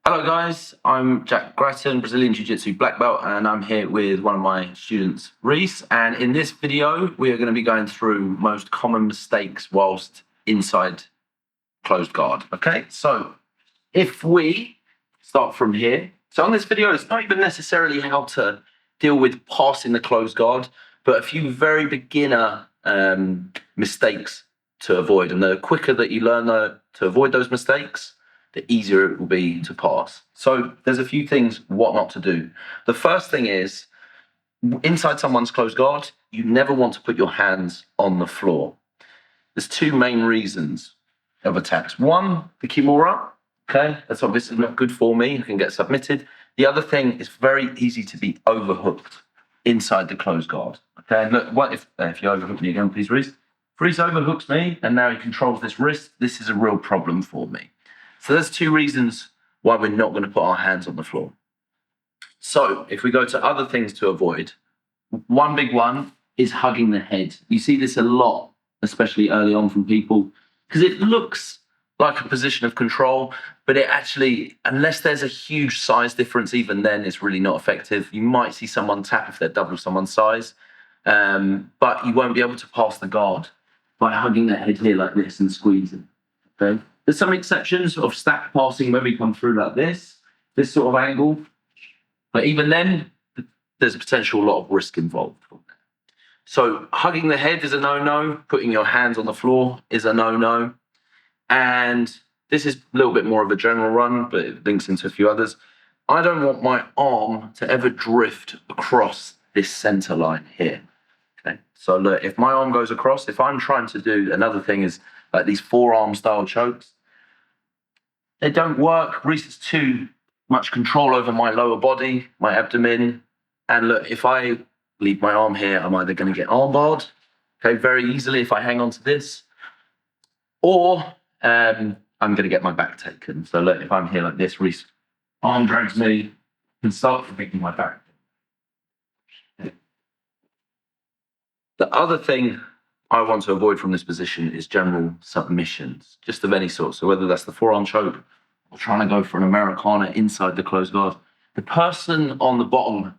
Hello guys, I'm Jack Grattan, Brazilian Jiu-Jitsu black belt, and I'm here with one of my students, Reese. And in this video, we are going to be going through most common mistakes whilst inside closed guard. Okay, so if we start from here, so on this video, it's not even necessarily how to deal with passing the closed guard, but a few very beginner mistakes to avoid. And the quicker that you learn to avoid those mistakes, the easier it will be to pass. So there's a few things what not to do. The first thing is, inside someone's closed guard, you never want to put your hands on the floor. There's two main reasons of attacks. One, the Kimura. Okay, that's obviously not good for me. You can get submitted. The other thing is very easy to be overhooked inside the closed guard. Okay, and look, what if you overhook me again, please, Reese? If Reese overhooks me and now he controls this wrist, this is a real problem for me. So there's two reasons why we're not going to put our hands on the floor. So if we go to other things to avoid, one big one is hugging the head. You see this a lot, especially early on from people, because it looks like a position of control, but it actually, unless there's a huge size difference, even then it's really not effective. You might see someone tap if they're double someone's size, but you won't be able to pass the guard by hugging their head here like this and squeezing. Okay. There's some exceptions of stack passing where we come through like this sort of angle. But even then, there's a potential lot of risk involved. So hugging the head is a no-no. Putting your hands on the floor is a no-no. And this is a little bit more of a general run, but it links into a few others. I don't want my arm to ever drift across this center line here. Okay. So look, if my arm goes across, if I'm trying to do, another thing is like these forearm style chokes, they don't work. Reese has too much control over my lower body, my abdomen. And look, if I leave my arm here, I'm either going to get arm barred, okay, very easily if I hang on to this, or I'm going to get my back taken. So look, if I'm here like this, Reese arm drags me and start taking my back. The other thing I want to avoid from this position is general submissions, just of any sort. So whether that's the forearm choke or trying to go for an Americana inside the closed guard, the person on the bottom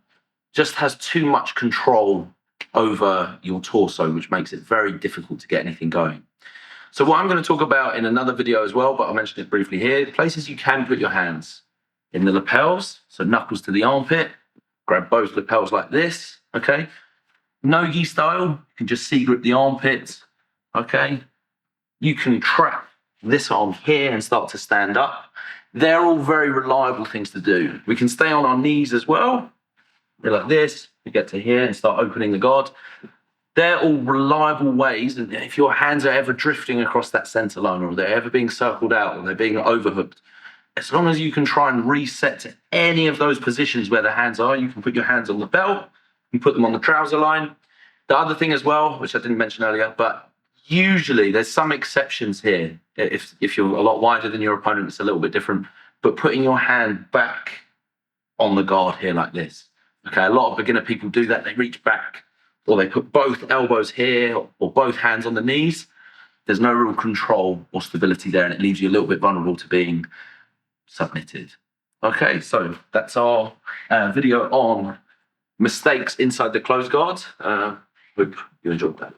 just has too much control over your torso, which makes it very difficult to get anything going. So what I'm going to talk about in another video as well, but I'll mention it briefly here, places you can put your hands in the lapels, so knuckles to the armpit, grab both lapels like this, okay? No-gi style, you can just C-grip the armpits, okay? You can trap this arm here and start to stand up. They're all very reliable things to do. We can stay on our knees as well. We're like this, we get to here and start opening the guard. They're all reliable ways, and if your hands are ever drifting across that center line, or they're ever being circled out, or they're being overhooked, as long as you can try and reset to any of those positions where the hands are, you can put your hands on the belt, you put them on the trouser line. The other thing as well, which I didn't mention earlier, but usually there's some exceptions here. If you're a lot wider than your opponent, it's a little bit different. But putting your hand back on the guard here like this. Okay, a lot of beginner people do that. They reach back, or they put both elbows here, or both hands on the knees. There's no real control or stability there, and it leaves you a little bit vulnerable to being submitted. Okay, so that's our video on mistakes inside the closed guard. Hope you enjoyed that.